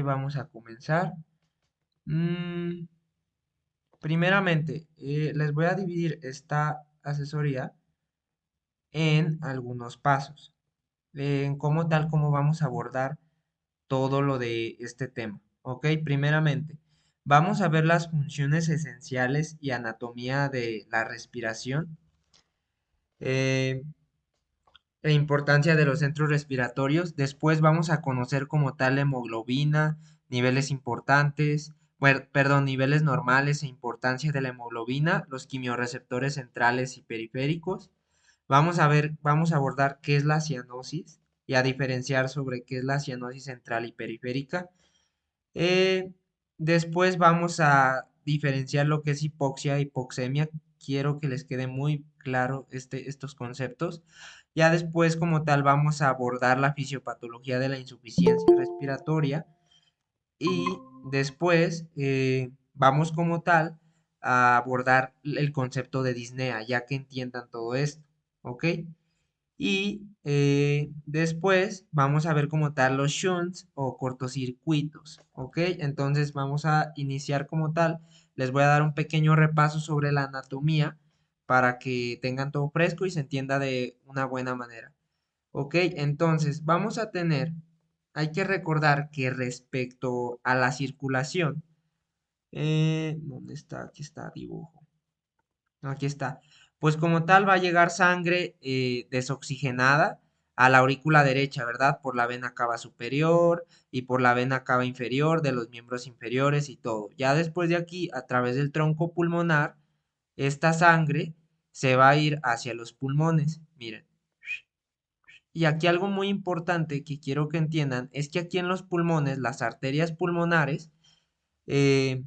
Vamos a comenzar. Mm, Primeramente, les voy a dividir esta asesoría en algunos pasos, en cómo tal como vamos a abordar todo lo de este tema. Ok, primeramente, vamos a ver las funciones esenciales y anatomía de la respiración. eh, e importancia de los centros respiratorios. Después vamos a conocer como tal la hemoglobina, niveles importantes, bueno, perdón, niveles normales e importancia de la hemoglobina, los quimiorreceptores centrales y periféricos. Vamos a abordar qué es la cianosis y a diferenciar sobre qué es la cianosis central y periférica. Eh, Después vamos a diferenciar lo que es hipoxia e hipoxemia. Quiero que les quede muy claro estos conceptos. Ya después, como tal, vamos a abordar la fisiopatología de la insuficiencia respiratoria. Y después vamos como tal a abordar el concepto de disnea, ya que entiendan todo esto. ¿Ok? Y después vamos a ver como tal los shunts o cortocircuitos, ¿ok? Entonces vamos a iniciar como tal. Les voy a dar un pequeño repaso sobre la anatomía para que tengan todo fresco y se entienda de una buena manera, ¿ok? Entonces vamos a tener, hay que recordar que respecto a la circulación, ¿dónde está? Aquí está dibujo. Aquí está. Pues como tal va a llegar sangre desoxigenada a la aurícula derecha, ¿verdad? Por la vena cava superior y por la vena cava inferior de los miembros inferiores y todo. Ya después de aquí, a través del tronco pulmonar, esta sangre se va a ir hacia los pulmones. Miren. Y aquí algo muy importante que quiero que entiendan es que aquí en los pulmones, eh,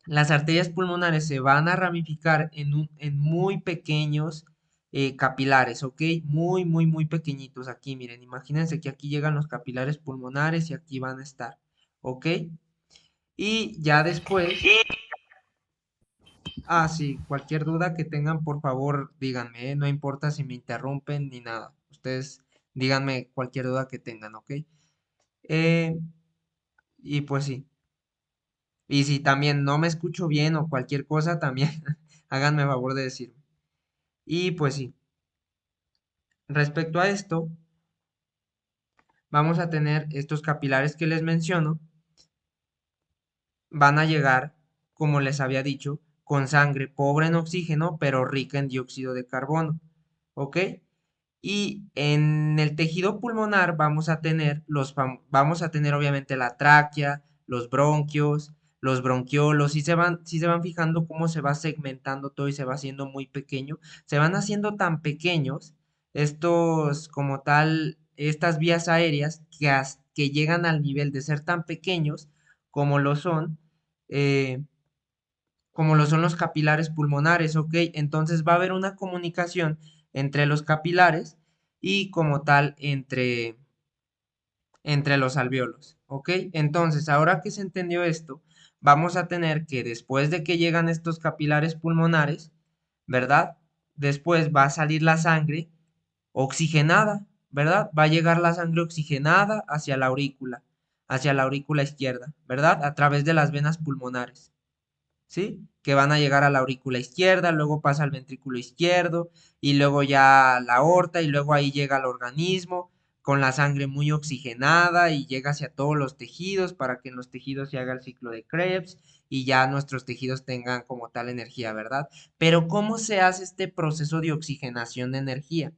las arterias pulmonares se van a ramificar en muy pequeños capilares, ¿ok? Muy, muy, muy pequeñitos. Aquí, miren, imagínense que aquí llegan los capilares pulmonares y aquí van a estar, ¿ok? Y ya después, sí, cualquier duda que tengan, por favor, díganme, no importa si me interrumpen ni nada. Ustedes díganme cualquier duda que tengan, ¿ok? Eh, y pues sí. Y si también no me escucho bien o cualquier cosa, también háganme favor de decirme. Y pues sí, respecto a esto, vamos a tener estos capilares que les menciono, van a llegar, como les había dicho, con sangre pobre en oxígeno, pero rica en dióxido de carbono, ¿ok? Y en el tejido pulmonar vamos a tener obviamente la tráquea, los bronquios, los bronquiolos, si se van fijando cómo se va segmentando todo y se va haciendo muy pequeño, se van haciendo tan pequeños estos como tal, estas vías aéreas que llegan al nivel de ser tan pequeños como lo son, eh, como lo son los capilares pulmonares, ¿ok? Entonces va a haber una comunicación entre los capilares y como tal entre los alvéolos, ¿ok? Entonces, ahora que se entendió esto, vamos a tener que después de que llegan estos capilares pulmonares, ¿verdad? Después va a salir la sangre oxigenada, ¿verdad? Va a llegar la sangre oxigenada hacia la aurícula izquierda, ¿verdad? A través de las venas pulmonares. ¿Sí? Que van a llegar a la aurícula izquierda, luego pasa al ventrículo izquierdo y luego ya a la aorta y luego ahí llega al organismo con la sangre muy oxigenada y llega hacia todos los tejidos para que en los tejidos se haga el ciclo de Krebs y ya nuestros tejidos tengan como tal energía, ¿verdad? Pero ¿cómo se hace este proceso de oxigenación de energía?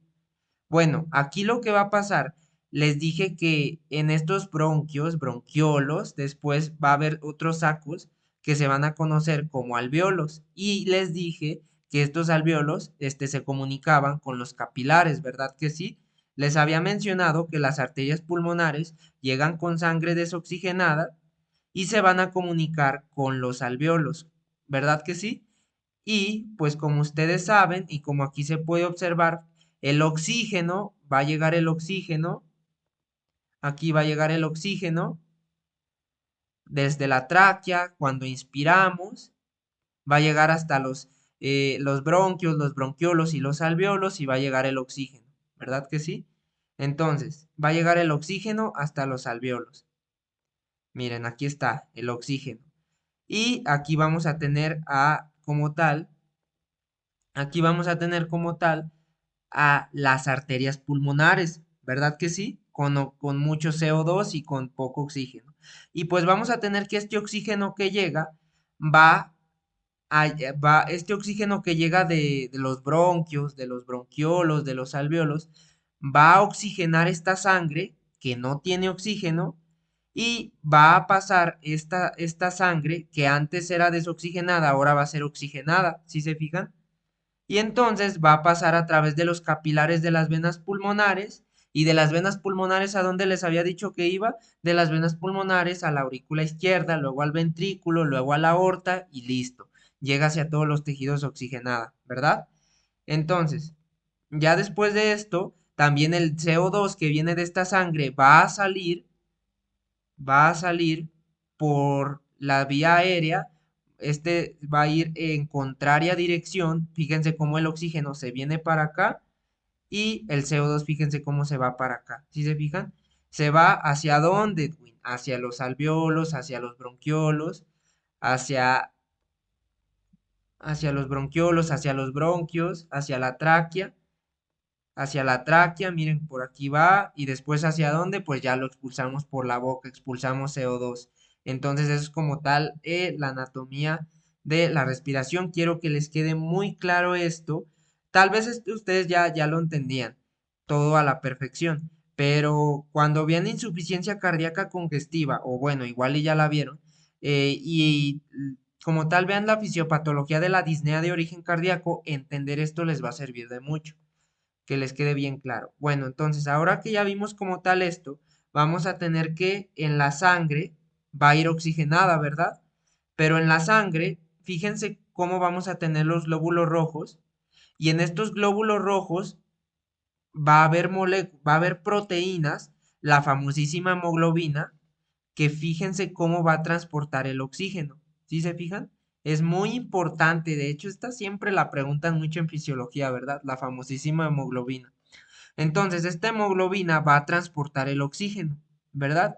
Bueno, aquí lo que va a pasar, les dije que en estos bronquios, bronquiolos, después va a haber otros sacos que se van a conocer como alvéolos. Y les dije que estos alvéolos, se comunicaban con los capilares, ¿verdad que sí? Les había mencionado que las arterias pulmonares llegan con sangre desoxigenada y se van a comunicar con los alvéolos, ¿verdad que sí? Y pues como ustedes saben y como aquí se puede observar, el oxígeno, va a llegar el oxígeno, aquí va a llegar el oxígeno desde la tráquea cuando inspiramos, va a llegar hasta los bronquios, los bronquiolos y los alvéolos y va a llegar el oxígeno, ¿verdad que sí? Entonces, va a llegar el oxígeno hasta los alvéolos. Miren, aquí está el oxígeno. Y aquí vamos a tener a como tal, aquí vamos a tener como tal a las arterias pulmonares, ¿verdad que sí? Con mucho CO2 y con poco oxígeno. Y pues vamos a tener que este oxígeno que llega va este oxígeno que llega de los bronquios, de los bronquiolos, de los alveolos, va a oxigenar esta sangre que no tiene oxígeno y va a pasar esta sangre que antes era desoxigenada, ahora va a ser oxigenada, ¿sí se fijan? Y entonces va a pasar a través de los capilares de las venas pulmonares y de las venas pulmonares a donde les había dicho que iba, de las venas pulmonares a la aurícula izquierda, luego al ventrículo, luego a la aorta y listo. Llega hacia todos los tejidos oxigenada, ¿verdad? Entonces, ya después de esto, también el CO2 que viene de esta sangre va a salir por la vía aérea. Este va a ir en contraria dirección. Fíjense cómo el oxígeno se viene para acá y el CO2, fíjense cómo se va para acá. ¿Sí se fijan? Se va hacia dónde, Edwin? Hacia los alveolos, hacia los bronquiolos, hacia, hacia los bronquiolos, hacia los bronquios, hacia la tráquea, miren, por aquí va, y después hacia dónde, pues ya lo expulsamos por la boca, expulsamos CO2. Entonces, eso es como tal la anatomía de la respiración. Quiero que les quede muy claro esto. Tal vez ustedes ya lo entendían todo a la perfección, pero cuando vean insuficiencia cardíaca congestiva, o bueno, igual y ya la vieron, como tal vean la fisiopatología de la disnea de origen cardíaco, entender esto les va a servir de mucho que les quede bien claro. Bueno, entonces ahora que ya vimos como tal esto, vamos a tener que en la sangre va a ir oxigenada, ¿verdad? Pero en la sangre, fíjense cómo vamos a tener los glóbulos rojos y en estos glóbulos rojos va a haber proteínas, la famosísima hemoglobina, que fíjense cómo va a transportar el oxígeno. ¿Sí se fijan? Es muy importante, de hecho, esta siempre la preguntan mucho en fisiología, ¿verdad? La famosísima hemoglobina. Entonces, esta hemoglobina va a transportar el oxígeno, ¿verdad?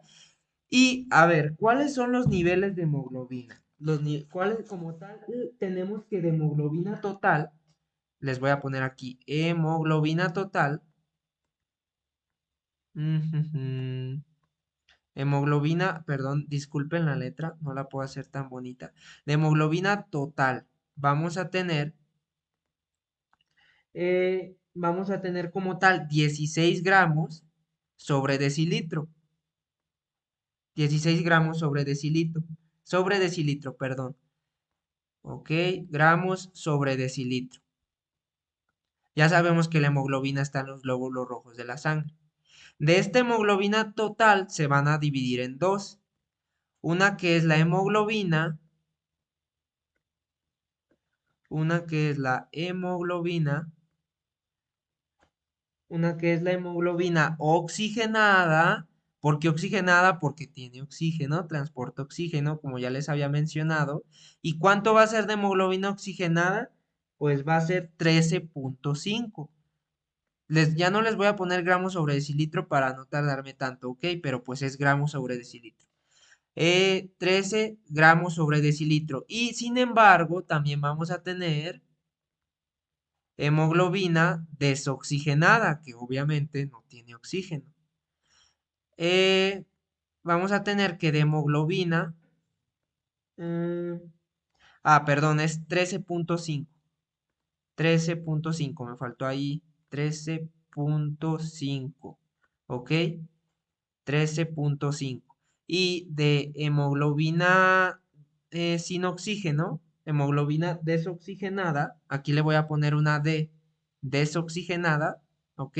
Y a ver, ¿cuáles son los niveles de hemoglobina? ¿Cuáles como tal tenemos que de hemoglobina total, les voy a poner aquí, hemoglobina total, ujujú, hemoglobina, perdón, disculpen la letra, no la puedo hacer tan bonita. De hemoglobina total, vamos a tener como tal 16 gramos sobre decilitro. 16 gramos sobre decilitro, perdón. Ok, gramos sobre decilitro. Ya sabemos que la hemoglobina está en los glóbulos rojos de la sangre. De esta hemoglobina total se van a dividir en dos. Una que es la hemoglobina, una que es la hemoglobina, una que es la hemoglobina oxigenada. ¿Por qué oxigenada? Porque tiene oxígeno, transporta oxígeno, como ya les había mencionado. ¿Y cuánto va a ser de hemoglobina oxigenada? Pues va a ser 13,5. Ya no les voy a poner gramos sobre decilitro para no tardarme tanto, ¿ok? Pero pues es gramos sobre decilitro. 13 gramos sobre decilitro. Y sin embargo, también vamos a tener hemoglobina desoxigenada, que obviamente no tiene oxígeno. Eh, Vamos a tener que de hemoglobina, mm, perdón, es 13,5. 13,5, me faltó ahí 13,5, ¿ok? 13,5. Y de hemoglobina sin oxígeno, hemoglobina desoxigenada, aquí le voy a poner una D desoxigenada, ¿ok?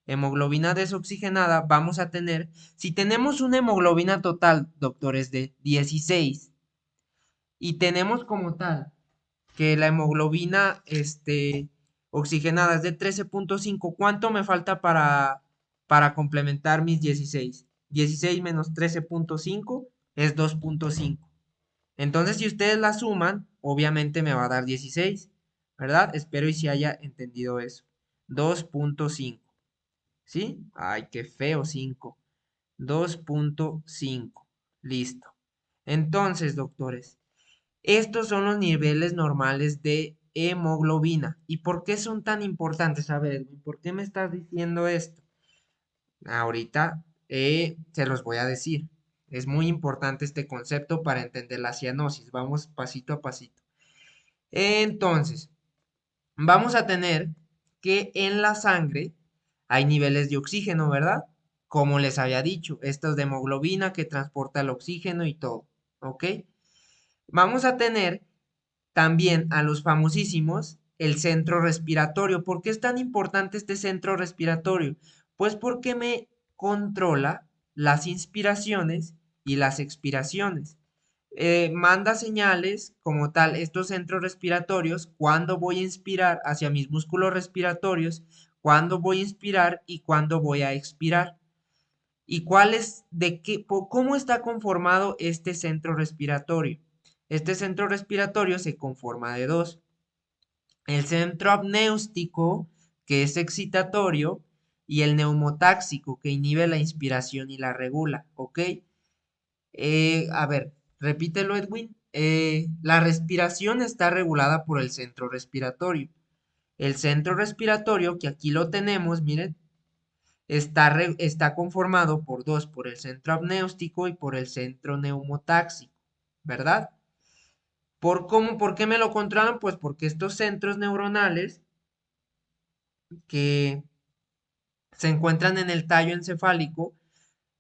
Hemoglobina desoxigenada, vamos a tener, si tenemos una hemoglobina total, doctores, de 16 y tenemos como tal que la hemoglobina oxigenada es de 13,5. ¿Cuánto me falta para complementar mis 16? 16 menos 13,5 es 2,5. Entonces, si ustedes la suman, obviamente me va a dar 16, ¿verdad? Espero y si haya entendido eso. 2,5. ¿Sí? Ay, qué feo, 5. 2,5. Listo. Entonces, doctores, estos son los niveles normales de hemoglobina. ¿Y por qué son tan importantes? A ver, Edwin, ¿por qué me estás diciendo esto? Ahorita se los voy a decir. Es muy importante este concepto para entender la cianosis. Vamos pasito a pasito. Entonces, vamos a tener que en la sangre hay niveles de oxígeno, ¿verdad? Como les había dicho, estos de hemoglobina que transporta el oxígeno y todo, ¿ok? Vamos a tener también a los famosísimos el centro respiratorio. ¿Por qué es tan importante este centro respiratorio? Pues porque me controla las inspiraciones y las expiraciones. Manda señales como tal estos centros respiratorios cuando voy a inspirar hacia mis músculos respiratorios, cuando voy a inspirar y cuando voy a expirar. ¿Y cuál es de qué, cómo está conformado este centro respiratorio? Este centro respiratorio se conforma de dos. El centro apnéustico, que es excitatorio, y el neumotáxico, que inhibe la inspiración y la regula, ¿ok? A ver, repítelo, Edwin. La respiración está regulada por el centro respiratorio. El centro respiratorio, que aquí lo tenemos, miren, está conformado por dos, por el centro apnéustico y por el centro neumotáxico, ¿verdad? ¿Por qué me lo controlan? Pues porque estos centros neuronales que se encuentran en el tallo encefálico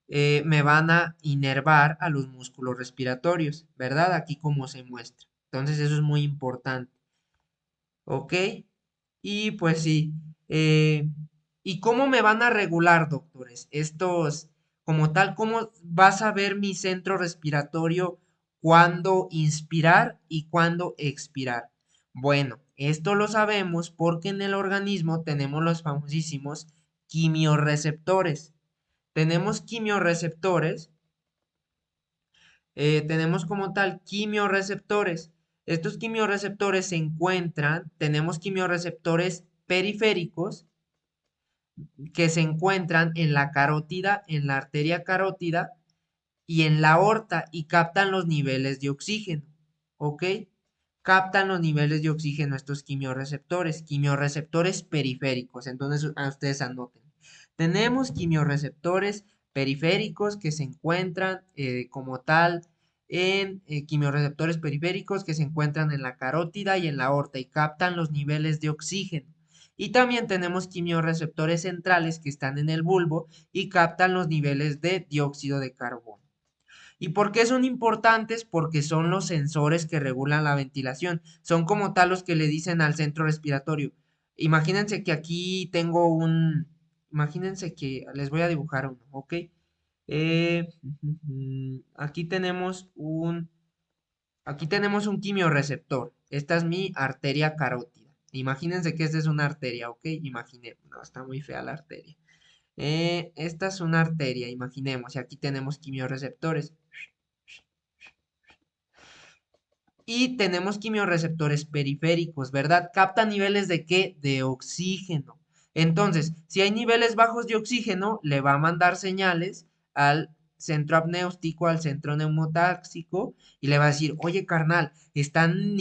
me van a inervar a los músculos respiratorios, ¿verdad? Aquí como se muestra. Entonces eso es muy importante, ¿ok? Y pues sí, ¿y cómo me van a regular, doctores? Estos, como tal, ¿cómo vas a ver mi centro respiratorio cuándo inspirar y cuándo expirar? Bueno, esto lo sabemos porque en el organismo tenemos los famosísimos quimiorreceptores. Tenemos quimiorreceptores, tenemos como tal quimiorreceptores. Estos quimiorreceptores se encuentran, tenemos quimiorreceptores periféricos que se encuentran en la carótida, en la arteria carótida y en la aorta y captan los niveles de oxígeno, ¿ok? Captan los niveles de oxígeno estos quimiorreceptores periféricos. Entonces, a ustedes anoten. Tenemos quimiorreceptores periféricos que se encuentran como tal en quimiorreceptores periféricos que se encuentran en la carótida y en la aorta y captan los niveles de oxígeno. Y también tenemos quimiorreceptores centrales que están en el bulbo y captan los niveles de dióxido de carbono. ¿Y por qué son importantes? Porque son los sensores que regulan la ventilación. Son como tal los que le dicen al centro respiratorio. Imagínense que aquí tengo imagínense que les voy a dibujar uno, ¿ok? Aquí tenemos un quimiorreceptor. Esta es mi arteria carótida. Imagínense que esta es una arteria, ¿ok? Imaginemos, no, está muy fea la arteria. Esta es una arteria, imaginemos, y aquí tenemos quimiorreceptores. Y tenemos quimiorreceptores periféricos, ¿verdad? Capta niveles de qué? De oxígeno. Entonces, si hay niveles bajos de oxígeno, le va a mandar señales al centro apnéustico, al centro neumotáxico, y le va a decir, oye, carnal, están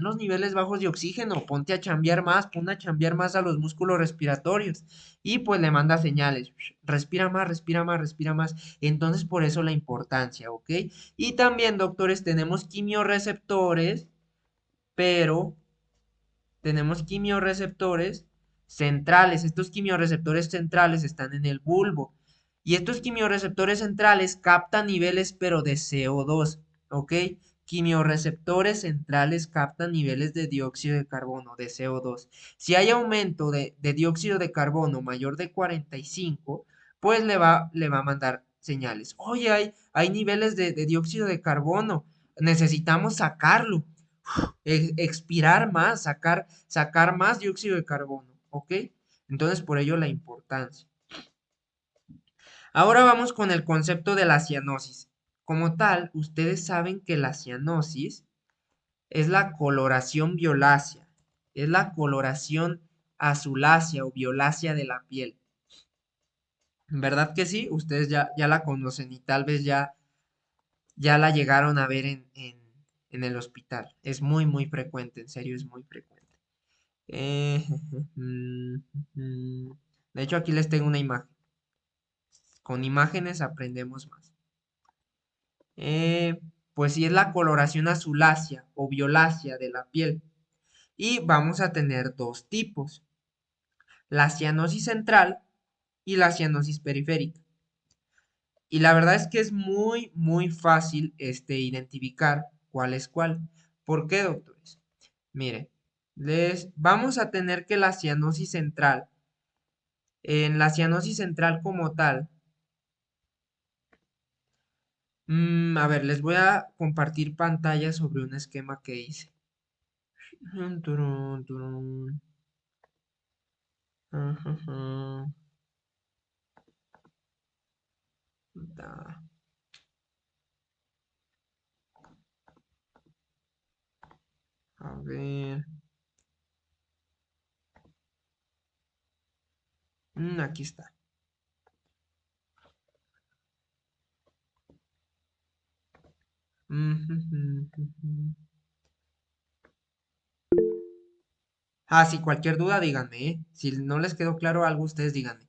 los niveles bajos de oxígeno, ponte a chambear más, pon a chambear más a los músculos respiratorios. Y pues le manda señales, respira más, respira más, respira más. Entonces, por eso la importancia, ¿ok? Y también, doctores, tenemos quimiorreceptores, pero tenemos quimiorreceptores centrales. Estos quimiorreceptores centrales están en el bulbo. Y estos quimiorreceptores centrales captan niveles, pero de CO2, ¿ok? Quimiorreceptores centrales captan niveles de dióxido de carbono, de CO2. Si hay aumento de dióxido de carbono mayor de 45, pues le va a mandar señales. Oye, hay niveles de dióxido de carbono. Necesitamos sacarlo expirar más, sacar más dióxido de carbono, ¿ok? Entonces, por ello la importancia. Ahora vamos con el concepto de la cianosis. Como tal, ustedes saben que la cianosis es la coloración violácea, es la coloración azulácea o violácea de la piel. ¿Verdad que sí? Ustedes ya la conocen y tal vez ya la llegaron a ver en el hospital. Es muy, muy frecuente, en serio, es muy frecuente. Eh, de hecho, aquí les tengo una imagen. Con imágenes aprendemos más. Pues sí, es la coloración azulácea o violácea de la piel. Y vamos a tener dos tipos, la cianosis central y la cianosis periférica. Y la verdad es que es muy, muy fácil identificar cuál es cuál. ¿Por qué, doctores? Mire, les vamos a tener que la cianosis central, en la cianosis central como tal, a ver, les voy a compartir pantalla sobre un esquema que hice. Turun, turun. Ajaja. Da. A ver. Aquí está. Ujujujujú. Si cualquier duda, díganme, ¿eh? Si no les quedó claro algo, ustedes díganme.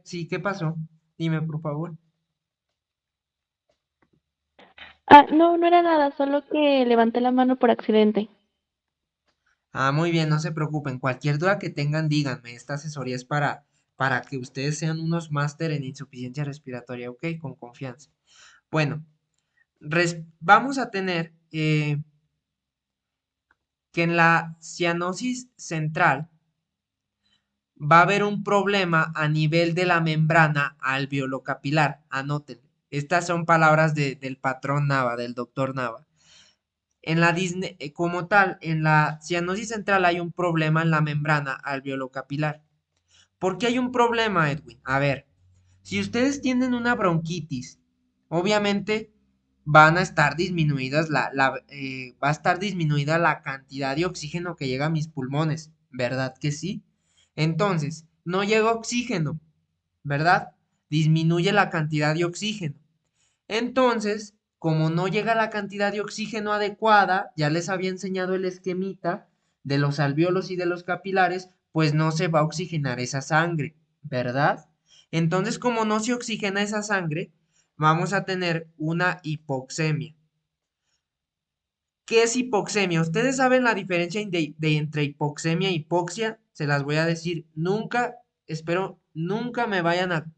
Sí, ¿qué pasó? Dime, por favor. Ah, no, no era nada, solo que levanté la mano por accidente. Muy bien, no se preocupen. Cualquier duda que tengan, díganme. Esta asesoría es para que ustedes sean unos máster en insuficiencia respiratoria, ¿ok? Con confianza. Bueno, vamos a tener que en la cianosis central va a haber un problema a nivel de la membrana alveolocapilar. Anoten. Estas son palabras del patrón Nava, del doctor Nava. Como tal, en la cianosis central hay un problema en la membrana alveolocapilar. ¿Por qué hay un problema, Edwin? A ver, si ustedes tienen una bronquitis, obviamente van a estar disminuidas va a estar disminuida la cantidad de oxígeno que llega a mis pulmones, ¿verdad que sí? Entonces, no llega oxígeno, ¿verdad? Disminuye la cantidad de oxígeno. Entonces, como no llega la cantidad de oxígeno adecuada, ya les había enseñado el esquemita de los alvéolos y de los capilares, pues no se va a oxigenar esa sangre, ¿verdad? Entonces, como no se oxigena esa sangre, vamos a tener una hipoxemia. ¿Qué es hipoxemia? ¿Ustedes saben la diferencia entre hipoxemia e hipoxia? Se las voy a decir. Nunca, espero, nunca me vayan a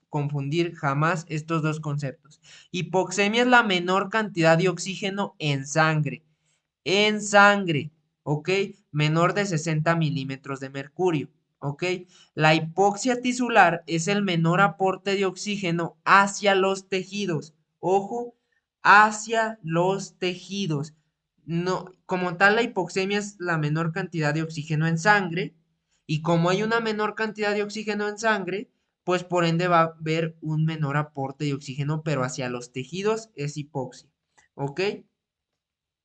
confundir jamás estos dos conceptos. Hipoxemia es la menor cantidad de oxígeno en sangre, ¿ok? Menor de 60 milímetros de mercurio, ¿ok? La hipoxia tisular es el menor aporte de oxígeno hacia los tejidos, ojo, hacia los tejidos. No, como tal, la hipoxemia es la menor cantidad de oxígeno en sangre, y como hay una menor cantidad de oxígeno en sangre, pues por ende va a haber un menor aporte de oxígeno, pero hacia los tejidos es hipoxia, ¿ok?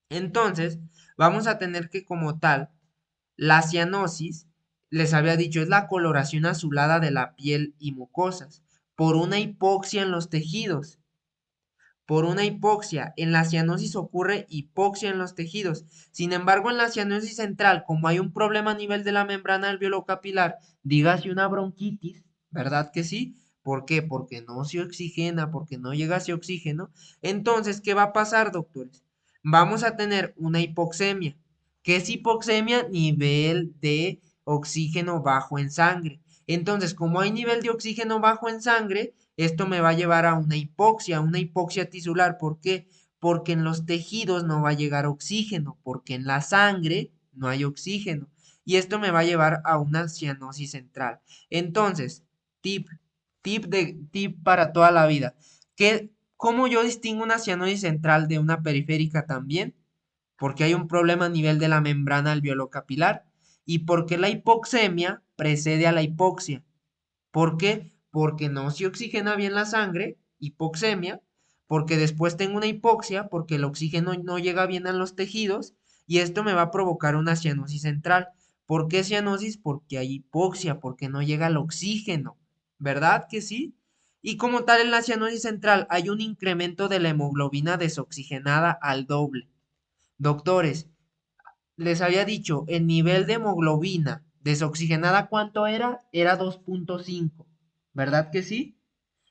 Entonces, vamos a tener que como tal, la cianosis, les había dicho, es la coloración azulada de la piel y mucosas, por una hipoxia en los tejidos. Por una hipoxia. En la cianosis ocurre hipoxia en los tejidos. Sin embargo, en la cianosis central, como hay un problema a nivel de la membrana alveolocapilar, dígase una bronquitis, ¿verdad que sí? ¿Por qué? Porque no se oxigena, porque no llega ese oxígeno. Entonces, ¿qué va a pasar, doctores? Vamos a tener una hipoxemia. ¿Qué es hipoxemia? Nivel de oxígeno bajo en sangre. Entonces, como hay nivel de oxígeno bajo en sangre, esto me va a llevar a una hipoxia tisular. ¿Por qué? Porque en los tejidos no va a llegar oxígeno, porque en la sangre no hay oxígeno. Y esto me va a llevar a una cianosis central. Entonces, tip, tip para toda la vida. ¿Cómo yo distingo una cianosis central de una periférica también? Porque hay un problema a nivel de la membrana alveolocapilar y porque la hipoxemia precede a la hipoxia. ¿Por qué? Porque no se oxigena bien la sangre, hipoxemia, porque después tengo una hipoxia, porque el oxígeno no llega bien a los tejidos y esto me va a provocar una cianosis central. ¿Por qué cianosis? Porque hay hipoxia, porque no llega el oxígeno, ¿verdad que sí? Y como tal en la cianosis central hay un incremento de la hemoglobina desoxigenada al doble. Doctores, les había dicho, el nivel de hemoglobina desoxigenada, ¿cuánto era? Era 2,5, ¿verdad que sí?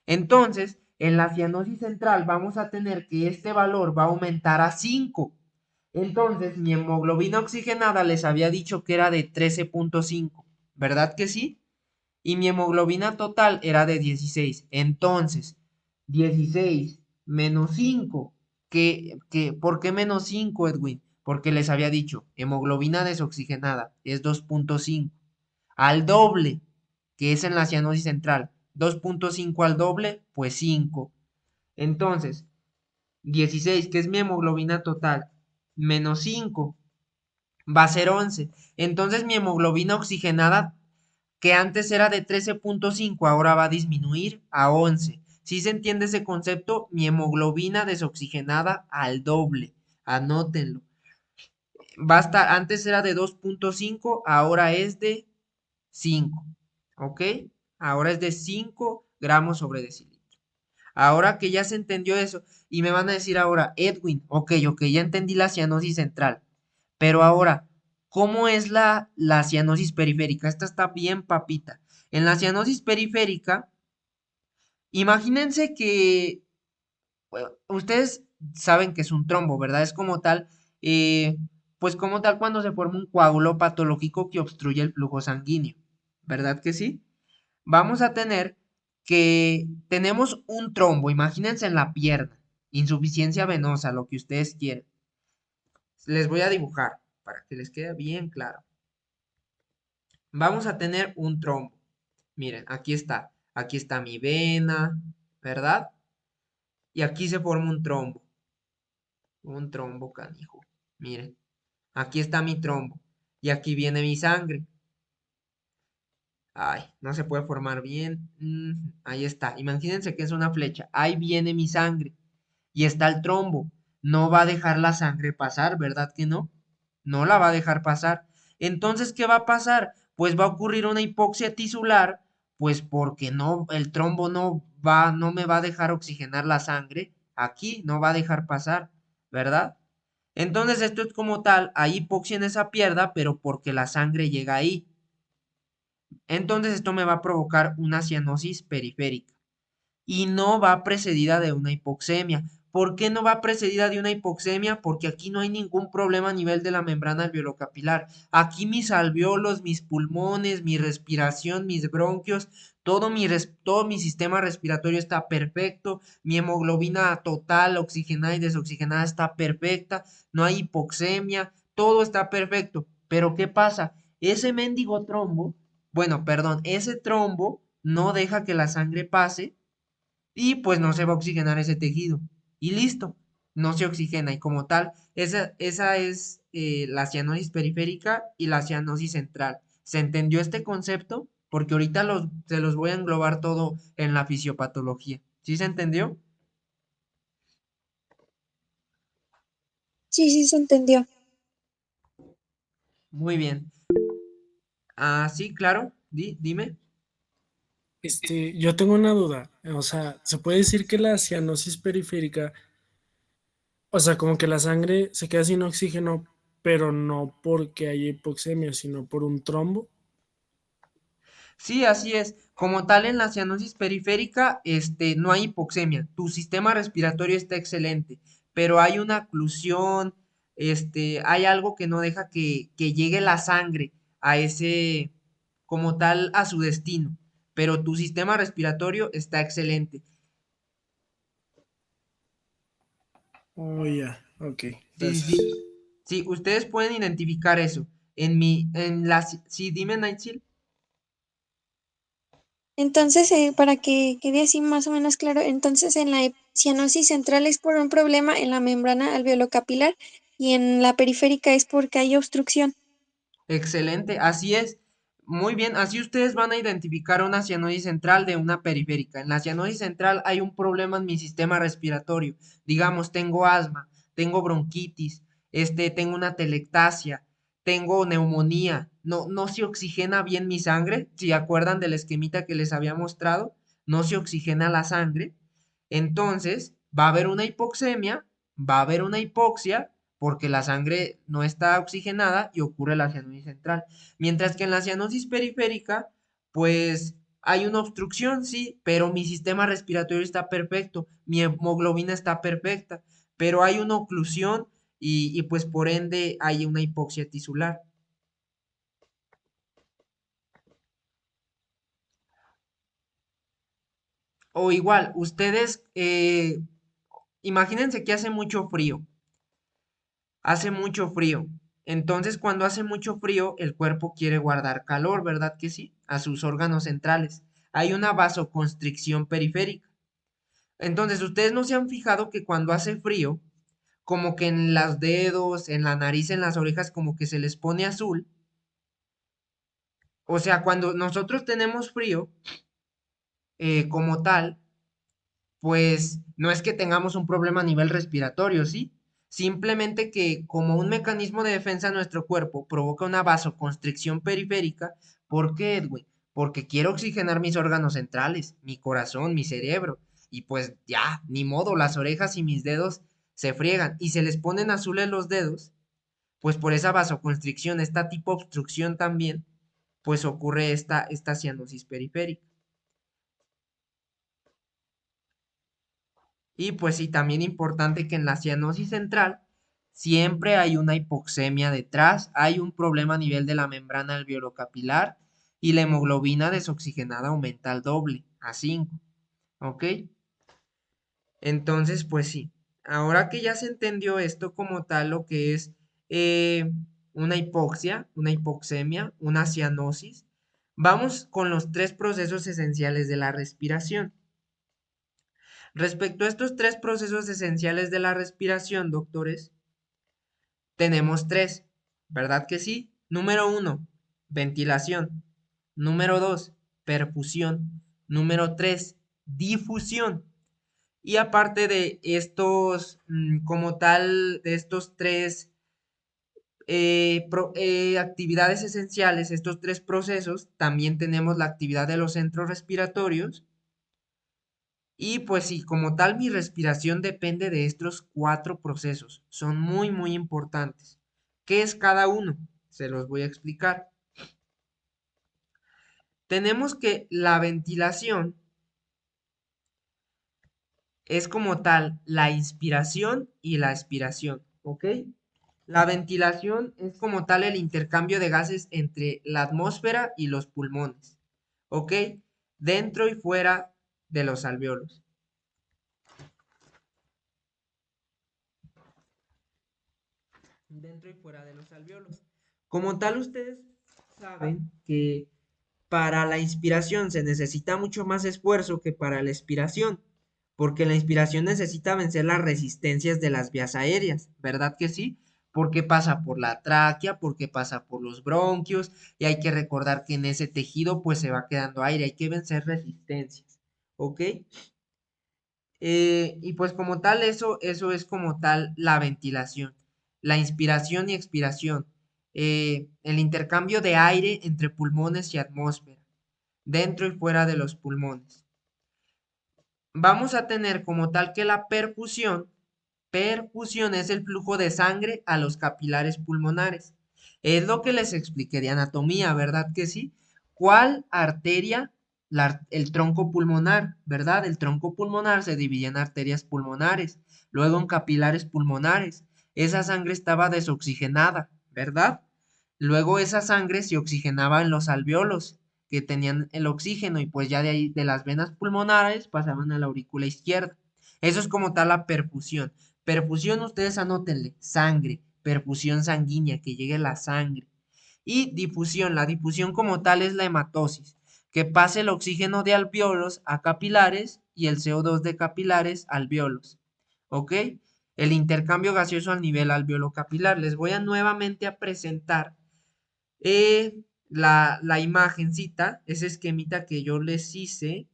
Entonces, en la cianosis central vamos a tener que este valor va a aumentar a 5. Entonces, mi hemoglobina oxigenada les había dicho que era de 13,5, ¿verdad que sí? Y mi hemoglobina total era de 16. Entonces, 16 menos 5. ¿Por qué menos 5, Edwin? Porque les había dicho, hemoglobina desoxigenada es 2,5. Al doble, que es en la cianosis central. 2,5 al doble, pues 5. Entonces, 16, que es mi hemoglobina total, menos 5, va a ser 11. Entonces, mi hemoglobina oxigenada que antes era de 13,5, ahora va a disminuir a 11. Si se entiende ese concepto, mi hemoglobina desoxigenada al doble. Anótenlo. Va a estar, antes era de 2,5, ahora es de 5. ¿Ok? Ahora es de 5 gramos sobre decilitro. Ahora que ya se entendió eso, y me van a decir ahora, Edwin, ok, ya entendí la cianosis central, pero ahora, ¿cómo es la cianosis periférica? Esta está bien papita. En la cianosis periférica, imagínense que bueno, ustedes saben que es un trombo, ¿verdad? Es como tal, eh, pues como tal cuando se forma un coágulo patológico que obstruye el flujo sanguíneo, ¿verdad que sí? Vamos a tener que tenemos un trombo, imagínense en la pierna, insuficiencia venosa, lo que ustedes quieran. Les voy a dibujar para que les quede bien claro. Vamos a tener un trombo. Miren, aquí está mi vena, ¿verdad? Y aquí se forma un trombo canijo. Miren, aquí está mi trombo y aquí viene mi sangre. Ay, no se puede formar bien. Ahí está. Imagínense que es una flecha. Ahí viene mi sangre. Y está el trombo. No va a dejar la sangre pasar, ¿verdad que no? No la va a dejar pasar. Entonces, ¿qué va a pasar? Pues va a ocurrir una hipoxia tisular, pues porque no, el trombo no me va a dejar oxigenar la sangre. Aquí no va a dejar pasar, ¿verdad? Entonces, esto es como tal, hay hipoxia en esa pierna, pero porque la sangre llega ahí. Entonces esto me va a provocar una cianosis periférica y no va precedida de una hipoxemia. ¿Por qué no va precedida de una hipoxemia? Porque aquí no hay ningún problema a nivel de la membrana alveolocapilar. Aquí mis alveolos, mis pulmones, mi respiración, mis bronquios, todo mi sistema respiratorio está perfecto. Mi hemoglobina total, oxigenada y desoxigenada está perfecta. No hay hipoxemia. Todo está perfecto. Pero ¿qué pasa? Ese mendigo trombo, bueno, perdón, ese trombo no deja que la sangre pase y pues no se va a oxigenar ese tejido. Y listo, no se oxigena. Y como tal, esa es la cianosis periférica y la cianosis central. ¿Se entendió este concepto? Porque ahorita se los voy a englobar todo en la fisiopatología. ¿Sí se entendió? Sí, sí, se entendió. Muy bien. Ah, sí, claro. Dime. Yo tengo una duda. O sea, ¿se puede decir que la cianosis periférica, o sea, como que la sangre se queda sin oxígeno, pero no porque haya hipoxemia, sino por un trombo? Sí, así es. Como tal, en la cianosis periférica, no hay hipoxemia. Tu sistema respiratorio está excelente, pero hay una oclusión, hay algo que no deja que llegue la sangre a ese, como tal, a su destino. Pero tu sistema respiratorio está excelente. Oh, ya, ok, Sí, sí, gracias. sí. Sí, ustedes pueden identificar eso. Sí, dime, Naitzel. Entonces, para que quede así más o menos claro, entonces en la cianosis central es por un problema en la membrana alveolocapilar y en la periférica es porque hay obstrucción. Excelente, así es. Muy bien, así ustedes van a identificar una cianosis central de una periférica. En la cianosis central hay un problema en mi sistema respiratorio. Digamos, tengo asma, tengo bronquitis, tengo una telectasia, tengo neumonía. No se oxigena bien mi sangre. Si acuerdan del esquemita que les había mostrado, no se oxigena la sangre, entonces va a haber una hipoxemia, va a haber una hipoxia, porque la sangre no está oxigenada y ocurre la cianosis central. Mientras que en la cianosis periférica, pues hay una obstrucción, sí, pero mi sistema respiratorio está perfecto, mi hemoglobina está perfecta, pero hay una oclusión y pues por ende hay una hipoxia tisular. O igual, ustedes imagínense que hace mucho frío. Entonces, cuando hace mucho frío, el cuerpo quiere guardar calor, ¿verdad que sí? A sus órganos centrales. Hay una vasoconstricción periférica. Entonces, ustedes no se han fijado que cuando hace frío, como que en los dedos, en la nariz, en las orejas, como que se les pone azul. O sea, cuando nosotros tenemos frío, como tal, pues no es que tengamos un problema a nivel respiratorio, ¿sí? Simplemente que como un mecanismo de defensa nuestro cuerpo provoca una vasoconstricción periférica. ¿Por qué, Edwin? Porque quiero oxigenar mis órganos centrales, mi corazón, mi cerebro. Y pues ya, ni modo, las orejas y mis dedos se friegan y se les ponen azules los dedos, pues por esa vasoconstricción, esta tipo obstrucción también, pues ocurre esta cianosis periférica. Y pues sí, también importante que en la cianosis central siempre hay una hipoxemia detrás, hay un problema a nivel de la membrana alveolocapilar y la hemoglobina desoxigenada aumenta al doble, a 5. ¿Ok? Entonces, pues sí, ahora que ya se entendió esto como tal, lo que es eh, una hipoxia, una hipoxemia, una cianosis, vamos con los tres procesos esenciales de la respiración. Respecto a estos tres procesos esenciales de la respiración, doctores, tenemos tres, ¿verdad que sí? Número uno, ventilación. Número dos, perfusión. Número tres, difusión. Y aparte de estos, como tal, de estos tres actividades esenciales, estos tres procesos, también tenemos la actividad de los centros respiratorios. Y pues sí, como tal, mi respiración depende de estos cuatro procesos. Son muy, muy importantes. ¿Qué es cada uno? Se los voy a explicar. Tenemos que la ventilación es como tal la inspiración y la expiración, ¿ok? La ventilación es como tal el intercambio de gases entre la atmósfera y los pulmones, ¿ok? Dentro y fuera de los alveolos. Dentro y fuera de los alveolos. Como tal, ustedes saben que para la inspiración se necesita mucho más esfuerzo que para la expiración, porque la inspiración necesita vencer las resistencias de las vías aéreas, ¿verdad que sí? Porque pasa por la tráquea, porque pasa por los bronquios, y hay que recordar que en ese tejido pues se va quedando aire, hay que vencer resistencias, ¿ok? Y pues como tal, eso es como tal la ventilación, la inspiración y expiración, el intercambio de aire entre pulmones y atmósfera, dentro y fuera de los pulmones. Vamos a tener como tal que la perfusión es el flujo de sangre a los capilares pulmonares. Es lo que les expliqué de anatomía, ¿verdad que sí? ¿Cuál arteria? El tronco pulmonar, ¿verdad? El tronco pulmonar se divide en arterias pulmonares, luego en capilares pulmonares. Esa sangre estaba desoxigenada, ¿verdad? Luego esa sangre se oxigenaba en los alveolos, que tenían el oxígeno, y pues ya de ahí, de las venas pulmonares, pasaban a la aurícula izquierda. Eso es como tal la perfusión. Perfusión, ustedes anótenle, sangre, perfusión sanguínea, que llegue la sangre. Y difusión, la difusión como tal es la hematosis, que pase el oxígeno de alveolos a capilares y el CO2 de capilares a alveolos. ¿Ok? El intercambio gaseoso al nivel alveolo capilar. Les voy a nuevamente a presentar la imagencita, ese esquemita que yo les hice.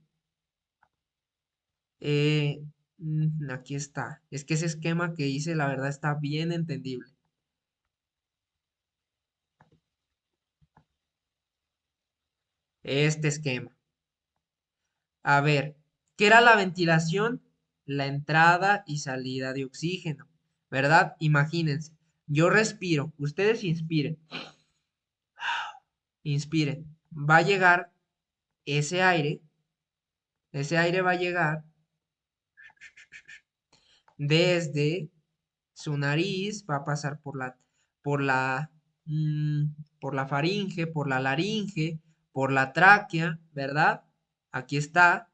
eh, Aquí está. Es que ese esquema que hice, la verdad, está bien entendible. Este esquema. A ver, ¿qué era la ventilación? La entrada y salida de oxígeno, ¿verdad? Imagínense, yo respiro, ustedes inspiren, inspiren, va a llegar ese aire, ese aire va a llegar desde su nariz, va a pasar por la, mm, por la faringe, por la laringe, por la tráquea, ¿verdad? Aquí está.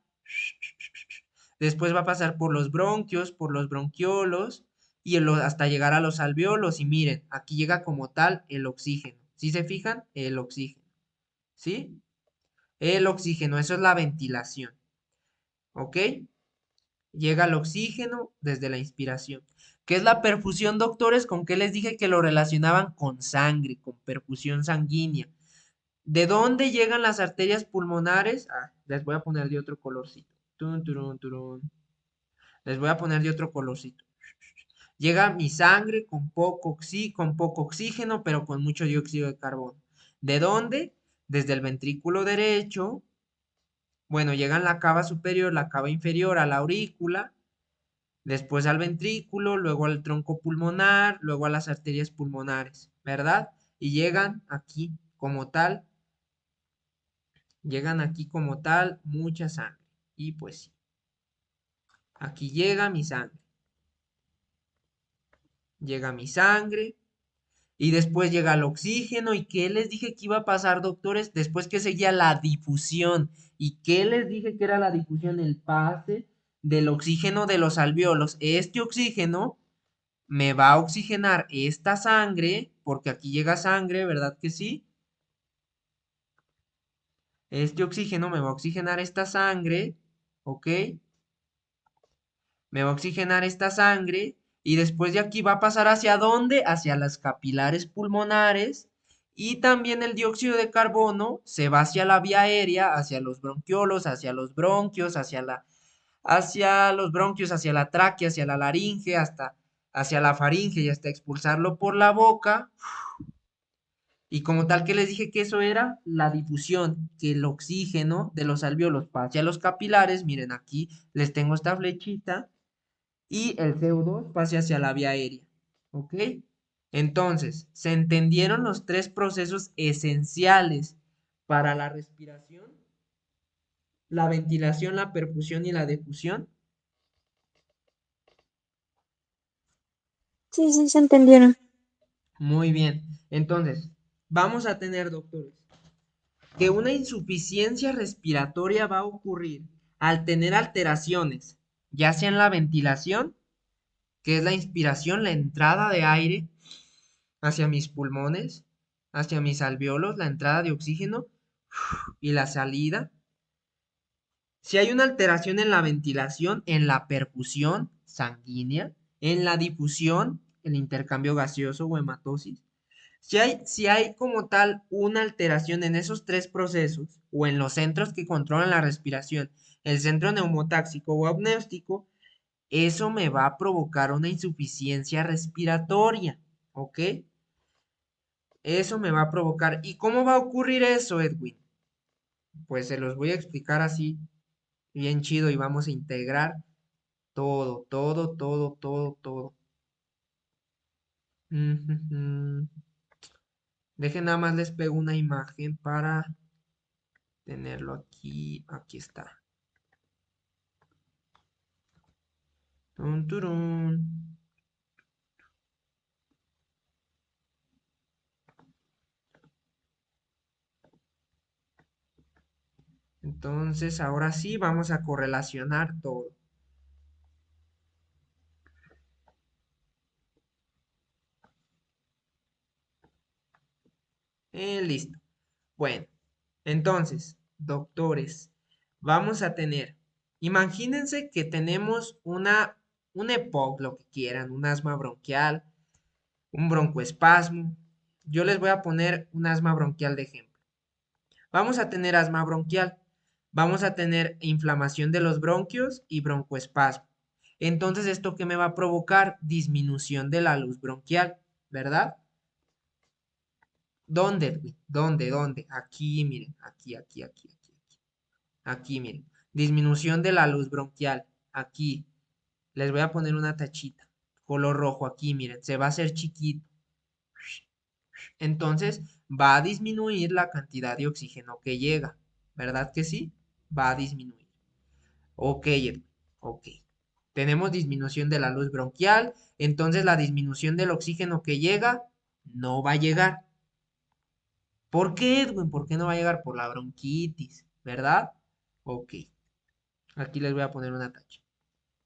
Después va a pasar por los bronquios, por los bronquiolos y hasta llegar a los alveolos. Y miren, aquí llega como tal el oxígeno. ¿Sí se fijan? El oxígeno. ¿Sí? El oxígeno, eso es la ventilación. ¿Ok? Llega el oxígeno desde la inspiración. ¿Qué es la perfusión, doctores? ¿Con qué les dije que lo relacionaban? Con sangre, con perfusión sanguínea. ¿De dónde llegan las arterias pulmonares? Ah, les voy a poner de otro colorcito. Tun, turun, turun. Les voy a poner de otro colorcito. Llega mi sangre con poco oxígeno, pero con mucho dióxido de carbono. ¿De dónde? Desde el ventrículo derecho. Bueno, llegan la cava superior, la cava inferior, a la aurícula, después al ventrículo, luego al tronco pulmonar, luego a las arterias pulmonares, ¿verdad? Y llegan aquí como tal mucha sangre. Y pues sí, aquí llega mi sangre, y después llega el oxígeno. ¿Y qué les dije que iba a pasar, doctores? Después que seguía la difusión. ¿Y qué les dije que era la difusión? El pase del oxígeno de los alveolos. Este oxígeno me va a oxigenar esta sangre, porque aquí llega sangre, ¿verdad que sí? Este oxígeno me va a oxigenar esta sangre, ¿ok? Me va a oxigenar esta sangre y después de aquí va a pasar ¿hacia dónde? Hacia las capilares pulmonares y también el dióxido de carbono se va hacia la vía aérea, hacia los bronquiolos, hacia los bronquios, hacia los bronquios, hacia la tráquea, hacia la laringe, hasta hacia la faringe y hasta expulsarlo por la boca. Y como tal que les dije que eso era la difusión, que el oxígeno de los alvéolos pase a los capilares. Miren, aquí les tengo esta flechita y el CO2 pase hacia la vía aérea. ¿Ok? Entonces, ¿se entendieron los tres procesos esenciales para la respiración? La ventilación, la perfusión y la difusión. Sí, sí, se entendieron. Muy bien. Entonces, vamos a tener, doctores, que una insuficiencia respiratoria va a ocurrir al tener alteraciones, ya sea en la ventilación, que es la inspiración, la entrada de aire hacia mis pulmones, hacia mis alvéolos, la entrada de oxígeno y la salida. Si hay una alteración en la ventilación, en la perfusión sanguínea, en la difusión, el intercambio gaseoso o hematosis. Si hay como tal una alteración en esos tres procesos o en los centros que controlan la respiración, el centro neumotáxico o apnéustico, eso me va a provocar una insuficiencia respiratoria, ¿ok? Eso me va a provocar. ¿Y cómo va a ocurrir eso, Edwin? Pues se los voy a explicar así, bien chido, y vamos a integrar todo, todo, todo, todo, todo. Ujujú. Dejen nada más les pego una imagen para tenerlo aquí. Aquí está. Tun, turun. Entonces, ahora sí vamos a correlacionar todo. Listo. Bueno, entonces, doctores, vamos a tener, imagínense que tenemos un EPOC, lo que quieran, un asma bronquial, un broncoespasmo. Yo les voy a poner un asma bronquial de ejemplo. Vamos a tener asma bronquial, vamos a tener inflamación de los bronquios y broncoespasmo. Entonces, ¿esto qué me va a provocar? Disminución de la luz bronquial, ¿verdad? ¿Dónde, Edwin? ¿Dónde? ¿Dónde? Aquí, miren, aquí, aquí, aquí, aquí, aquí. Aquí, miren. Disminución de la luz bronquial. Aquí. Les voy a poner una tachita. Color rojo aquí, miren. Se va a hacer chiquito. Entonces va a disminuir la cantidad de oxígeno que llega. ¿Verdad que sí? Va a disminuir. Ok, Edwin. Ok. Tenemos disminución de la luz bronquial. Entonces la disminución del oxígeno que llega no va a llegar. ¿Por qué, Edwin? ¿Por qué no va a llegar? Por la bronquitis, ¿verdad? Ok. Aquí les voy a poner una tacha.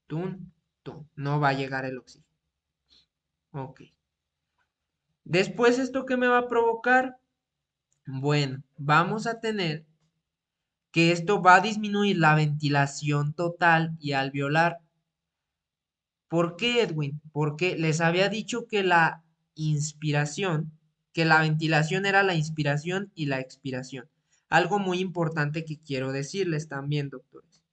Tun, tun. No va a llegar el oxígeno. Ok. Después, ¿esto qué me va a provocar? Bueno, vamos a tener que esto va a disminuir la ventilación total y alveolar. ¿Por qué, Edwin? Porque les había dicho que la inspiración, que la ventilación era la inspiración y la expiración. Algo muy importante que quiero decirles también, doctores.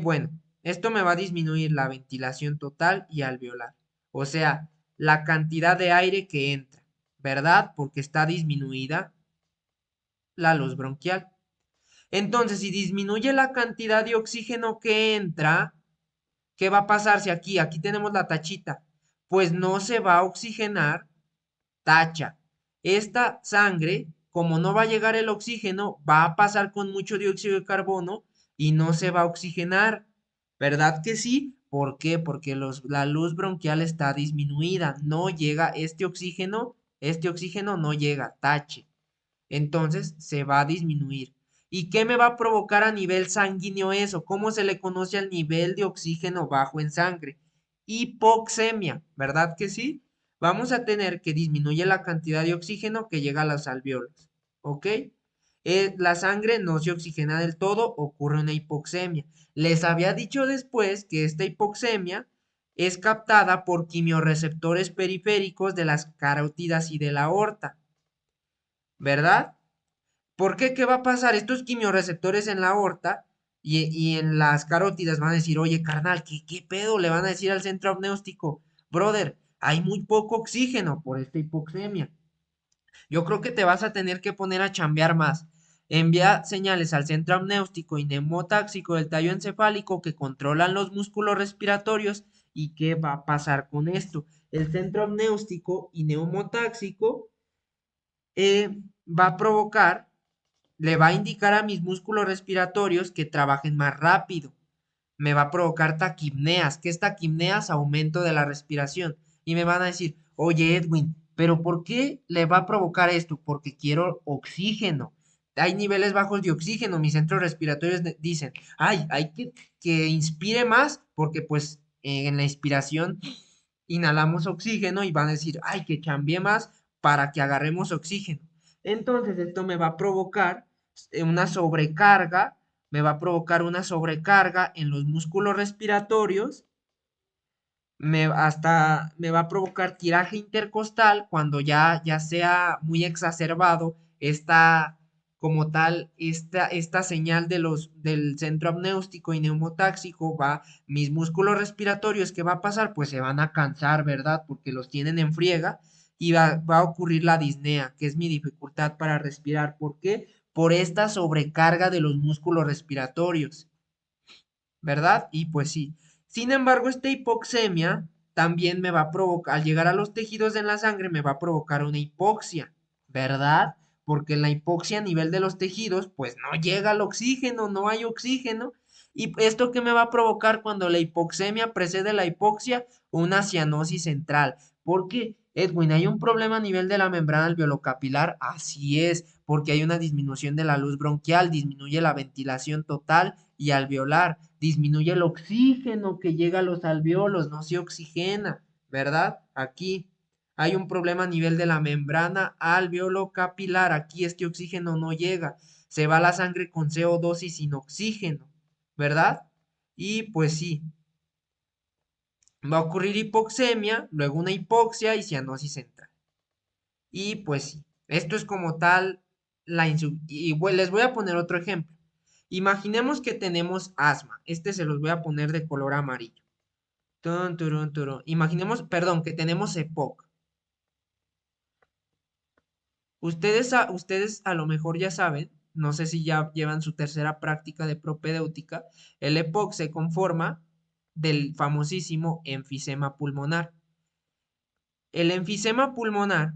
Bueno, esto me va a disminuir la ventilación total y alveolar. O sea, la cantidad de aire que entra, ¿verdad? Porque está disminuida la luz bronquial. Entonces, si disminuye la cantidad de oxígeno que entra, ¿qué va a pasar si aquí tenemos la tachita? Pues no se va a oxigenar, tacha. Esta sangre, como no va a llegar el oxígeno, va a pasar con mucho dióxido de carbono y no se va a oxigenar. ¿Verdad que sí? ¿Por qué? Porque la luz bronquial está disminuida. No llega este oxígeno no llega, tache. Entonces se va a disminuir. ¿Y qué me va a provocar a nivel sanguíneo eso? ¿Cómo se le conoce al nivel de oxígeno bajo en sangre? Hipoxemia, ¿verdad que sí? Vamos a tener que disminuye la cantidad de oxígeno que llega a los alvéolos, ¿ok? La sangre no se oxigena del todo, ocurre una hipoxemia. Les había dicho después que esta hipoxemia es captada por quimiorreceptores periféricos de las carótidas y de la aorta, ¿verdad? ¿Por qué? ¿Qué va a pasar? Estos quimiorreceptores en la aorta y en las carótidas van a decir, oye, carnal, ¿qué pedo? Le van a decir al centro apnéustico, brother, hay muy poco oxígeno por esta hipoxemia. Yo creo que te vas a tener que poner a chambear más. Envía señales al centro amnéustico y neumotáxico del tallo encefálico que controlan los músculos respiratorios. ¿Y qué va a pasar con esto? El centro amnéustico y neumotáxico va a provocar, le va a indicar a mis músculos respiratorios que trabajen más rápido. Me va a provocar taquipneas. ¿Qué es taquipneas? Aumento de la respiración. Y me van a decir, oye Edwin, ¿pero por qué le va a provocar esto? Porque quiero oxígeno. Hay niveles bajos de oxígeno. Mis centros respiratorios dicen, ay, hay que inspire más porque pues en la inspiración inhalamos oxígeno y van a decir, ay, que cambie más para que agarremos oxígeno. Entonces esto me va a provocar una sobrecarga, me va a provocar una sobrecarga en los músculos respiratorios, hasta me va a provocar tiraje intercostal cuando ya sea muy exacerbado esta, como tal, esta señal del centro apnéustico y neumotáxico mis músculos respiratorios, ¿qué va a pasar? Pues se van a cansar, ¿verdad? Porque los tienen en friega y va a ocurrir la disnea, que es mi dificultad para respirar. ¿Por qué? Por esta sobrecarga de los músculos respiratorios, ¿verdad? Y pues sí. Sin embargo, esta hipoxemia también me va a provocar, al llegar a los tejidos en la sangre, me va a provocar una hipoxia, ¿verdad? Porque en la hipoxia a nivel de los tejidos, pues no llega el oxígeno, no hay oxígeno. ¿Y esto qué me va a provocar cuando la hipoxemia precede la hipoxia? Una cianosis central. ¿Por qué? Edwin, ¿hay un problema a nivel de la membrana alveolocapilar? Así es, porque hay una disminución de la luz bronquial, disminuye la ventilación total y alveolar, disminuye el oxígeno que llega a los alveolos, no se oxigena, ¿verdad? Aquí hay un problema a nivel de la membrana alveolocapilar, aquí este oxígeno no llega, se va la sangre con CO2 y sin oxígeno, ¿verdad? Y pues sí, va a ocurrir hipoxemia, luego una hipoxia y cianosis central. Y pues sí, esto es como tal les voy a poner otro ejemplo. Imaginemos que tenemos asma. Este se los voy a poner de color amarillo. Tun, turun, turun. Imaginemos, perdón, que tenemos EPOC. Ustedes a lo mejor ya saben, no sé si ya llevan su tercera práctica de propedéutica, el EPOC se conforma del famosísimo enfisema pulmonar. El enfisema pulmonar,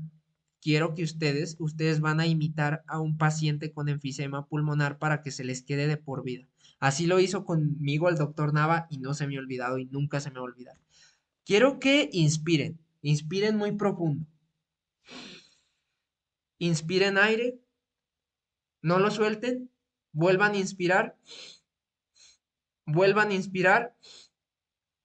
quiero que ustedes van a imitar a un paciente con enfisema pulmonar para que se les quede de por vida. Así lo hizo conmigo el doctor Nava y no se me ha olvidado y nunca se me va a olvidar. Quiero que inspiren muy profundo. Inspiren aire, no lo suelten, vuelvan a inspirar, vuelvan a inspirar,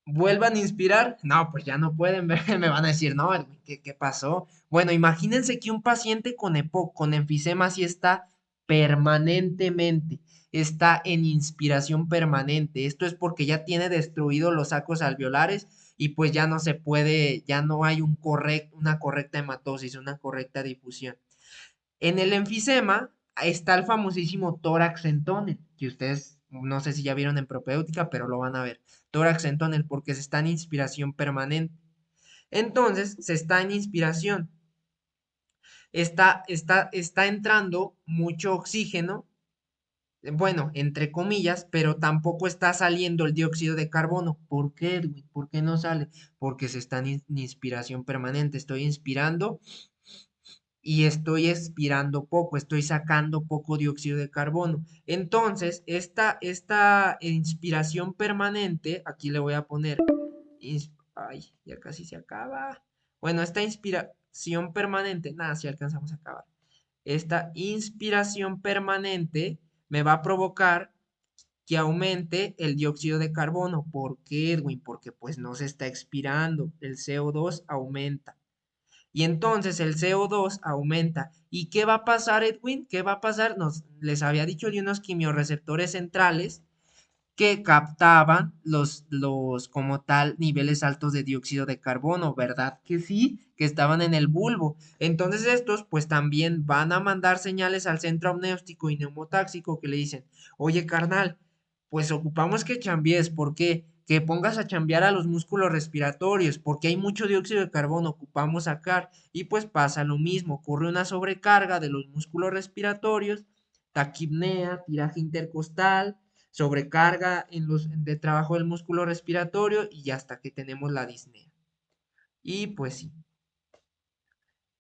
vuelvan a inspirar. No, pues ya no pueden ver, me van a decir, no, Edwin, ¿qué pasó? Bueno, imagínense que un paciente con EPOC, con enfisema, sí está permanentemente, está en inspiración permanente. Esto es porque ya tiene destruidos los sacos alveolares y pues ya no se puede, ya no hay una correcta hematosis, una correcta difusión. En el enfisema está el famosísimo tórax en tónel, que ustedes no sé si ya vieron en propedéutica, pero lo van a ver. Tórax en tónel porque se está en inspiración permanente. Entonces, se está en inspiración. Está entrando mucho oxígeno, bueno, entre comillas, pero tampoco está saliendo el dióxido de carbono. ¿Por qué, Edwin? ¿Por qué no sale? Porque se está en inspiración permanente. Estoy inspirando y estoy expirando poco, estoy sacando poco dióxido de carbono. Entonces, esta inspiración permanente, aquí le voy a poner, ay, ya casi se acaba. Bueno, esta inspiración permanente, nada, si alcanzamos a acabar. Esta inspiración permanente me va a provocar que aumente el dióxido de carbono. ¿Por qué, Edwin? Porque pues no se está expirando, el CO2 aumenta. Y entonces el CO2 aumenta. ¿Y qué va a pasar, Edwin? ¿Qué va a pasar? Les había dicho de unos quimiorreceptores centrales que captaban como tal niveles altos de dióxido de carbono, ¿verdad? Que sí, que estaban en el bulbo. Entonces estos pues también van a mandar señales al centro amniótico y neumotáxico que le dicen, oye carnal, pues ocupamos que chambies, ¿por qué? Que pongas a chambear a los músculos respiratorios, porque hay mucho dióxido de carbono, ocupamos sacar, y pues pasa lo mismo, ocurre una sobrecarga de los músculos respiratorios, taquipnea, tiraje intercostal, sobrecarga de trabajo del músculo respiratorio y hasta que tenemos la disnea. Y pues sí,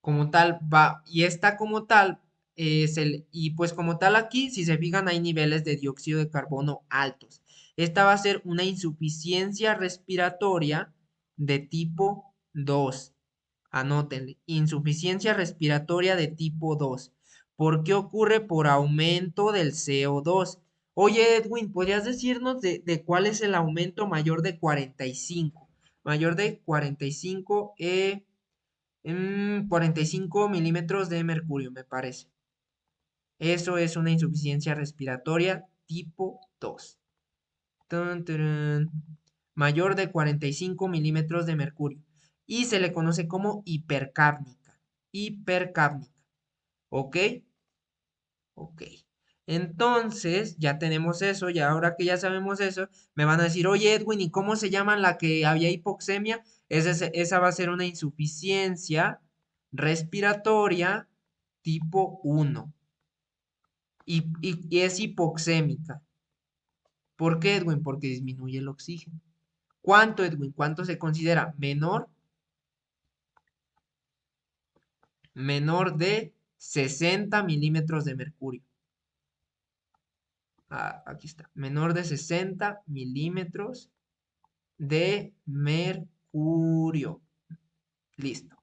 como tal va, y esta como tal, y pues como tal aquí, si se fijan, hay niveles de dióxido de carbono altos. Esta va a ser una insuficiencia respiratoria de tipo 2. Anótenle, insuficiencia respiratoria de tipo 2. ¿Por qué ocurre? Por aumento del CO2. Oye, Edwin, ¿podrías decirnos de cuál es el aumento mayor de 45? Mayor de 45, 45 milímetros de mercurio, me parece. Eso es una insuficiencia respiratoria tipo 2. Tun, turun. Mayor de 45 milímetros de mercurio. Y se le conoce como hipercápnica. Hipercápnica. ¿Ok? Ok. Entonces, ya tenemos eso, y ahora que ya sabemos eso, me van a decir, oye Edwin, ¿y cómo se llama la que había hipoxemia? Esa va a ser una insuficiencia respiratoria tipo 1 y es hipoxémica. ¿Por qué, Edwin? Porque disminuye el oxígeno. ¿Cuánto, Edwin? ¿Cuánto se considera? Menor de 60 milímetros de mercurio. Aquí está. Menor de 60 milímetros de mercurio. Listo.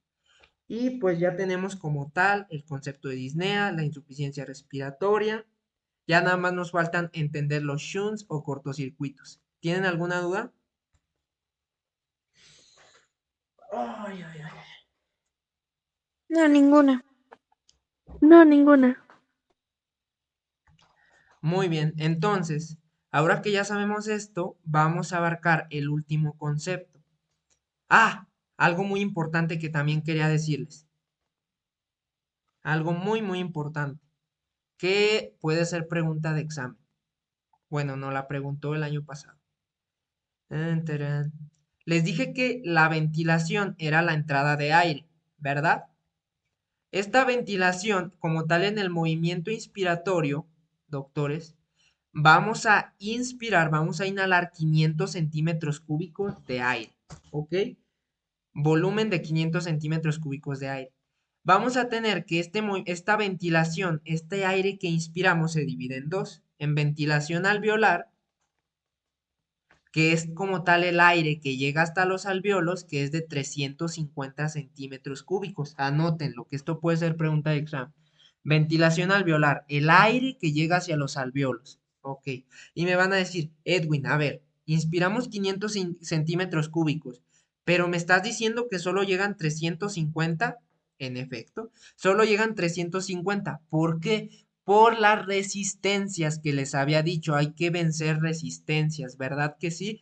Y pues ya tenemos como tal el concepto de disnea, la insuficiencia respiratoria. Ya nada más nos faltan entender los shunts o cortocircuitos. ¿Tienen alguna duda? Ay, ay, ay. No, ninguna. No, ninguna. Muy bien, entonces, ahora que ya sabemos esto, vamos a abarcar el último concepto. Ah, algo muy importante que también quería decirles. Algo muy, muy importante, que puede ser pregunta de examen. Bueno, no la preguntó el año pasado. Tarán. Les dije que la ventilación era la entrada de aire, ¿verdad? Esta ventilación, como tal en el movimiento inspiratorio, doctores, vamos a inspirar, vamos a inhalar 500 centímetros cúbicos de aire, ¿ok? Volumen de 500 centímetros cúbicos de aire. Vamos a tener que esta ventilación, este aire que inspiramos se divide en dos. En ventilación alveolar, que es como tal el aire que llega hasta los alvéolos, que es de 350 centímetros cúbicos. Anótenlo, que esto puede ser pregunta de examen. Ventilación alveolar, el aire que llega hacia los alvéolos. Ok. Y me van a decir, Edwin, a ver, inspiramos 500 centímetros cúbicos, pero me estás diciendo que solo llegan 350. En efecto, solo llegan 350. ¿Por qué? Por las resistencias que les había dicho, hay que vencer resistencias, ¿verdad que sí?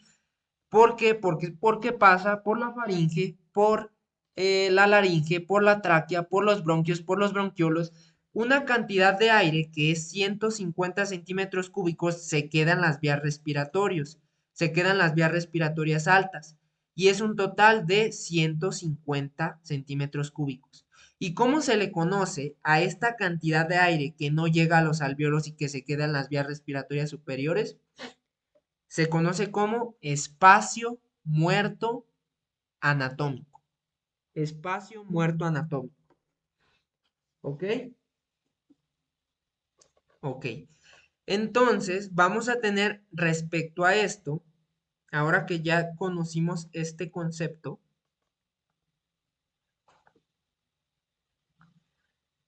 ¿Por qué? Porque pasa por la faringe, por la laringe, por la tráquea, por los bronquios, por los bronquiolos. Una cantidad de aire que es 150 centímetros cúbicos se queda en las vías respiratorias, se quedan las vías respiratorias altas y es un total de 150 centímetros cúbicos. ¿Y cómo se le conoce a esta cantidad de aire que no llega a los alvéolos y que se queda en las vías respiratorias superiores? Se conoce como espacio muerto anatómico. Espacio muerto anatómico. ¿Ok? Ok. Entonces, vamos a tener respecto a esto, ahora que ya conocimos este concepto.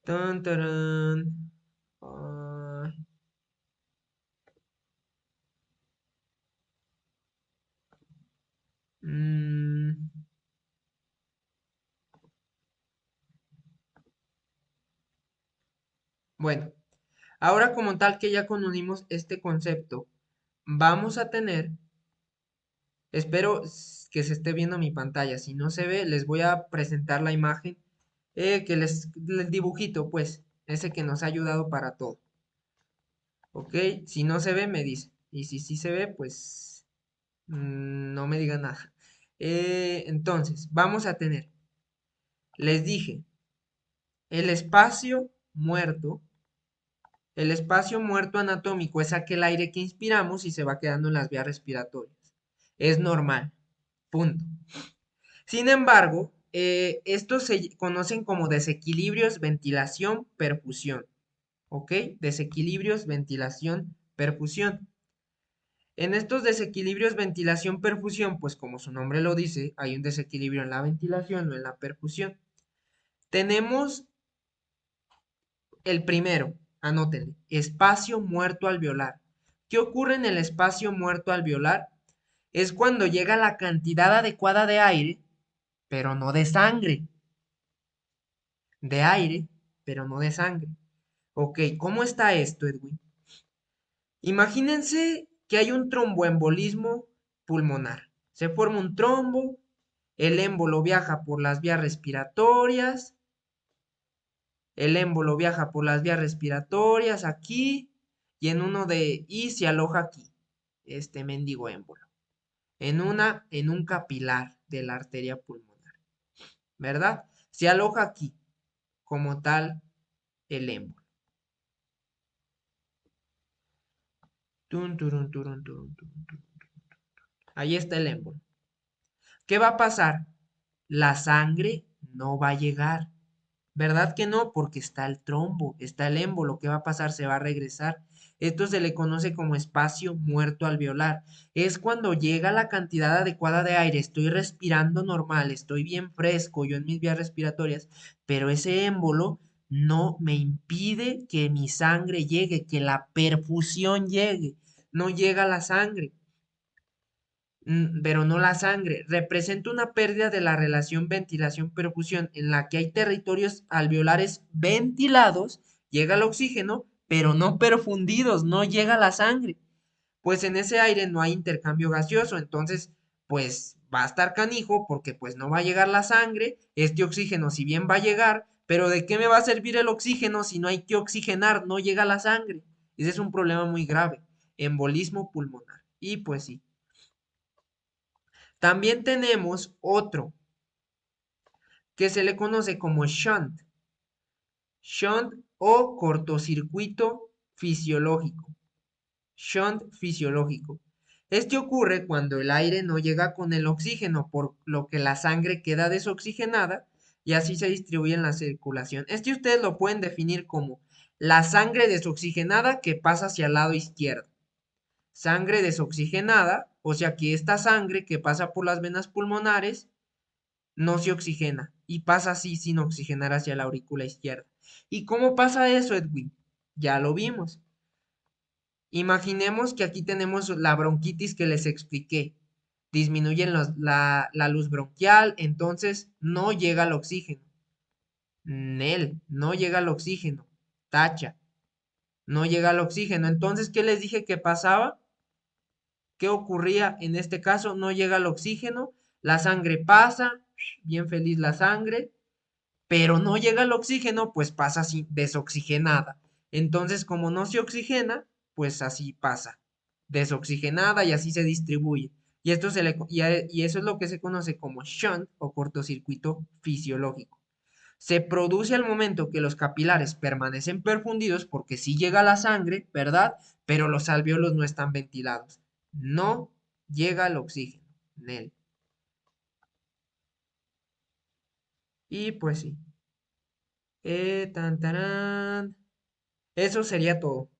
Tan, tarán. Ah, mm, bueno, ahora como tal que ya conocimos este concepto, vamos a tener, espero que se esté viendo mi pantalla, si no se ve, les voy a presentar la imagen, el dibujito, pues, ese que nos ha ayudado para todo. ¿Ok? Si no se ve, me dice. Y si sí se ve, pues, no me diga nada. Entonces, vamos a tener, les dije, el espacio muerto. El espacio muerto anatómico es aquel aire que inspiramos y se va quedando en las vías respiratorias. Es normal. Punto. Sin embargo, estos se conocen como desequilibrios, ventilación, perfusión. ¿Ok? Desequilibrios, ventilación, perfusión. En estos desequilibrios, ventilación, perfusión, pues como su nombre lo dice, hay un desequilibrio en la ventilación o en la perfusión. Tenemos el primero, anótenle, espacio muerto alveolar. ¿Qué ocurre en el espacio muerto alveolar? Es cuando llega la cantidad adecuada de aire, pero no de sangre. De aire, pero no de sangre. Ok, ¿cómo está esto, Edwin? Imagínense que hay un tromboembolismo pulmonar. Se forma un trombo, el émbolo viaja por las vías respiratorias, aquí y se aloja aquí, este mendigo émbolo, en un capilar de la arteria pulmonar, ¿verdad? Se aloja aquí, como tal, el émbolo. Tun, turun, turun, turun, turun, turun. Ahí está el émbolo. ¿Qué va a pasar? La sangre no va a llegar. ¿Verdad que no? Porque está el trombo, está el émbolo. ¿Qué va a pasar? Se va a regresar. Esto se le conoce como espacio muerto alveolar. Es cuando llega la cantidad adecuada de aire. Estoy respirando normal, estoy bien fresco yo en mis vías respiratorias, pero ese émbolo no me impide que mi sangre llegue, que la perfusión llegue. No llega la sangre. Pero no la sangre. Representa una pérdida de la relación ventilación-perfusión en la que hay territorios alveolares ventilados, llega el oxígeno, pero no perfundidos, no llega la sangre. Pues en ese aire no hay intercambio gaseoso, entonces pues va a estar canijo porque pues no va a llegar la sangre, este oxígeno si bien va a llegar, pero ¿de qué me va a servir el oxígeno si no hay que oxigenar? No llega la sangre. Ese es un problema muy grave, embolismo pulmonar. Y pues sí. También tenemos otro que se le conoce como shunt. Shunt o cortocircuito fisiológico. Shunt fisiológico. Este ocurre cuando el aire no llega con el oxígeno, por lo que la sangre queda desoxigenada y así se distribuye en la circulación. Este ustedes lo pueden definir como la sangre desoxigenada que pasa hacia el lado izquierdo. Sangre desoxigenada, o sea que esta sangre que pasa por las venas pulmonares no se oxigena y pasa así sin oxigenar hacia la aurícula izquierda. ¿Y cómo pasa eso, Edwin? Ya lo vimos. Imaginemos que aquí tenemos la bronquitis que les expliqué. Disminuyen la luz bronquial, entonces no llega el oxígeno. Nel, no llega el oxígeno. Tacha, no llega el oxígeno. Entonces, ¿qué les dije que pasaba? ¿Qué ocurría en este caso? No llega el oxígeno, la sangre pasa, bien feliz la sangre, pero no llega el oxígeno, pues pasa así desoxigenada. Entonces, como no se oxigena, pues así pasa, desoxigenada y así se distribuye. Y, y eso es lo que se conoce como shunt o cortocircuito fisiológico. Se produce al momento que los capilares permanecen perfundidos porque sí llega la sangre, ¿verdad? Pero los alvéolos no están ventilados. No llega el oxígeno, Nel. Y pues sí. Tan, tarán. Eso sería todo.